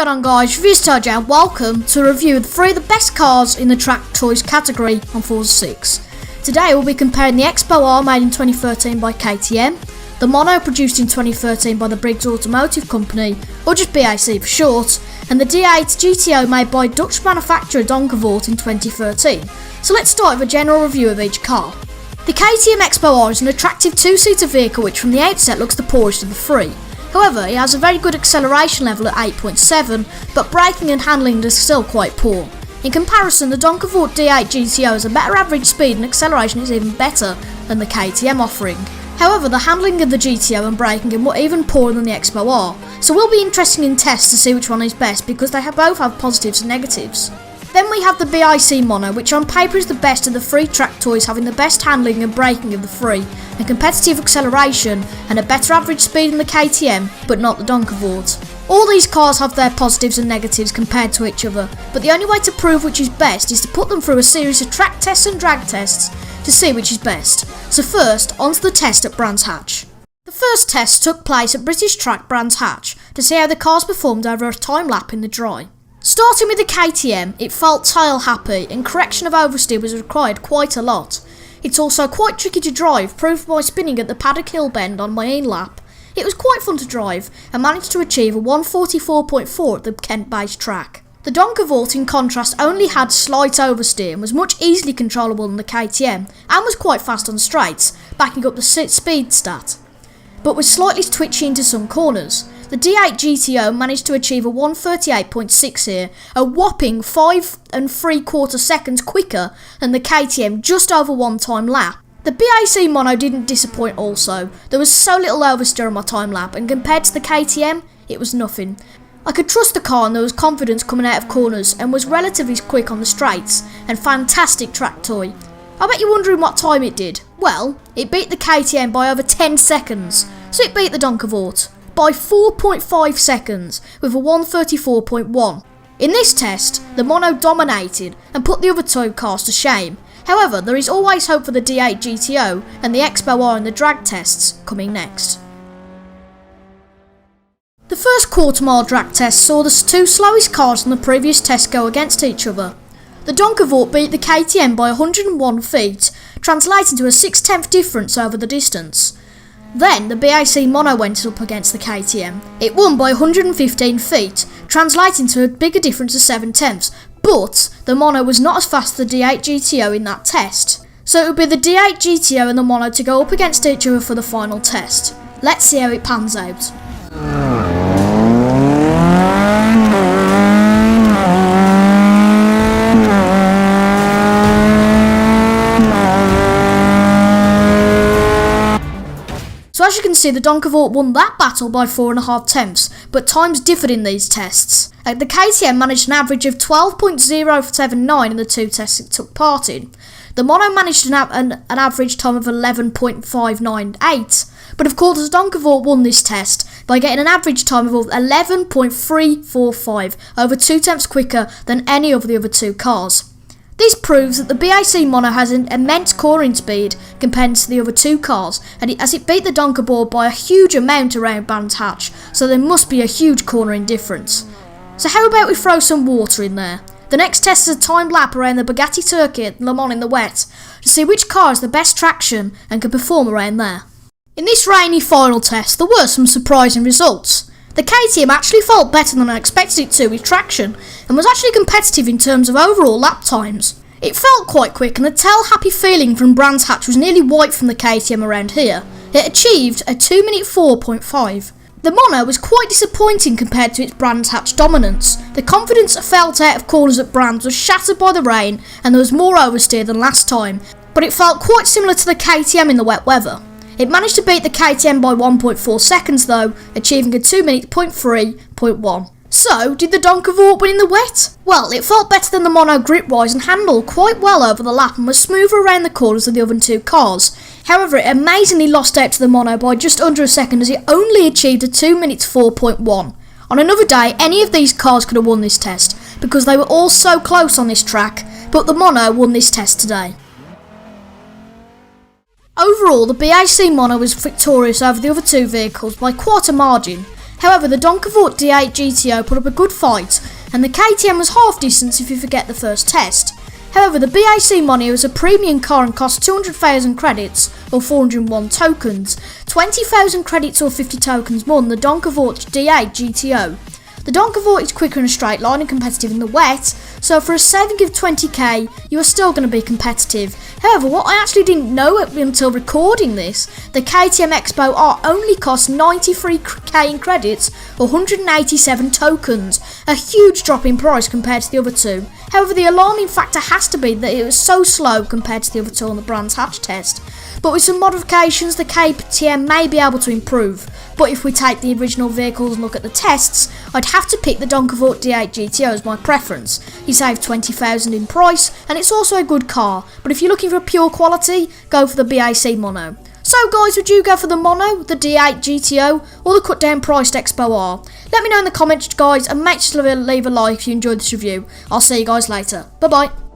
going on, guys? Reviews Tojo and welcome to a review of 3 of the best cars in the track toys category on Forza 6. Today we'll be comparing the X-Bow R made in 2013 by KTM, the Mono produced in 2013 by the Briggs Automotive Company, or just BAC for short, and the D8 GTO made by Dutch manufacturer Donkervoort in 2013. So let's start with a general review of each car. The KTM X-Bow R is an attractive two-seater vehicle which from the outset looks the poorest of the 3. However, it has a very good acceleration level at 8.7, but braking and handling is still quite poor. In comparison, the Donkervoort D8 GTO has a better average speed and acceleration is even better than the KTM offering. However, the handling of the GTO and braking are even poorer than the X-Bow R, so it will be interesting in tests to see which one is best because they both have positives and negatives. Then we have the BAC Mono, which on paper is the best of the 3 track toys, having the best handling and braking of the 3, and competitive acceleration and a better average speed than the KTM, but not the Donkervoort. All these cars have their positives and negatives compared to each other, but the only way to prove which is best is to put them through a series of track tests and drag tests to see which is best. So first, onto the test at Brands Hatch. The first test took place at British track Brands Hatch to see how the cars performed over a time lap in the dry. Starting with the KTM, it felt tail happy and correction of oversteer was required quite a lot. It's also quite tricky to drive, proved by spinning at the Paddock Hill bend on my own lap. It was quite fun to drive and managed to achieve a 144.4 at the Kent-based track. The Donkervoort in contrast only had slight oversteer and was much easily controllable than the KTM and was quite fast on straights, backing up the speed stat, but was slightly twitchy into some corners. The D8 GTO managed to achieve a 138.6 here, a whopping 5 3/4 seconds quicker than the KTM, just over 1 time lap. The BAC Mono didn't disappoint also. There was so little oversteer on my time lap, and compared to the KTM, it was nothing. I could trust the car and there was confidence coming out of corners and was relatively quick on the straights, and fantastic track toy. I bet you're wondering what time it did. Well, it beat the KTM by over 10 seconds, so it beat the Donkervoort by 4.5 seconds with a 134.1. In this test, the Mono dominated and put the other 2 cars to shame. However, there is always hope for the D8 GTO and the X-Bow R in the drag tests coming next. The first quarter-mile drag test saw the 2 slowest cars on the previous test go against each other. The Donkervoort beat the KTM by 101 feet, translating to a 6/10 difference over the distance. Then the BAC Mono went up against the KTM. It won by 115 feet, translating to a bigger difference of 7/10, but the Mono was not as fast as the D8 GTO in that test. So it would be the D8 GTO and the Mono to go up against each other for the final test. Let's see how it pans out. So as you can see, the Donkervoort won that battle by 4.5 tenths, but times differed in these tests. The KTM managed an average of 12.079 in the 2 tests it took part in. The Mono managed an average time of 11.598, but of course the Donkervoort won this test by getting an average time of 11.345, over 2 tenths quicker than any of the other 2 cars. This proves that the BAC Mono has an immense cornering speed compared to the other 2 cars, and as it beat the Donkervoort by a huge amount around Brands Hatch, so there must be a huge cornering difference. So how about we throw some water in there? The next test is a timed lap around the Bugatti circuit at Le Mans in the wet, to see which car has the best traction and can perform around there. In this rainy final test, there were some surprising results. The KTM actually felt better than I expected it to with traction, and was actually competitive in terms of overall lap times. It felt quite quick, and the tail-happy feeling from Brands Hatch was nearly wiped from the KTM around here. It achieved a 2-minute 4.5. The Mono was quite disappointing compared to its Brands Hatch dominance. The confidence felt out of corners at Brands was shattered by the rain, and there was more oversteer than last time, but it felt quite similar to the KTM in the wet weather. It managed to beat the KTM by 1.4 seconds though, achieving a 2-minute 0.3.1. So, did the Donkervoort win in the wet? Well, it felt better than the Mono grip-wise and handled quite well over the lap and was smoother around the corners than the other 2 cars. However, it amazingly lost out to the Mono by just under a second as it only achieved a 2-minute 4.1. On another day, any of these cars could have won this test because they were all so close on this track, but the Mono won this test today. Overall, the BAC Mono was victorious over the other 2 vehicles by quite a margin. However, the Donkervoort D8 GTO put up a good fight, and the KTM was half decent if you forget the first test. However, the BAC Mono is a premium car and costs 200,000 credits or 401 tokens, 20,000 credits or 50 tokens more than the Donkervoort D8 GTO. The Donkervoort is quicker in a straight line and competitive in the wet, so for a saving of 20k, you are still going to be competitive. However, what I actually didn't know until recording this, the KTM X-Bow R only costs 93k in credits or 187 tokens, a huge drop in price compared to the other two. However, the alarming factor has to be that it was so slow compared to the other two on the Brands Hatch test. But with some modifications, the KTM may be able to improve. But if we take the original vehicles and look at the tests, I'd have to pick the Donkervoort D8 GTO as my preference. You save 20,000 in price, and it's also a good car. But if you're looking for pure quality, go for the BAC Mono. So guys, would you go for the Mono, the D8 GTO, or the cut down priced X-Bow R? Let me know in the comments guys, and make sure to leave a like if you enjoyed this review. I'll see you guys later. Bye bye.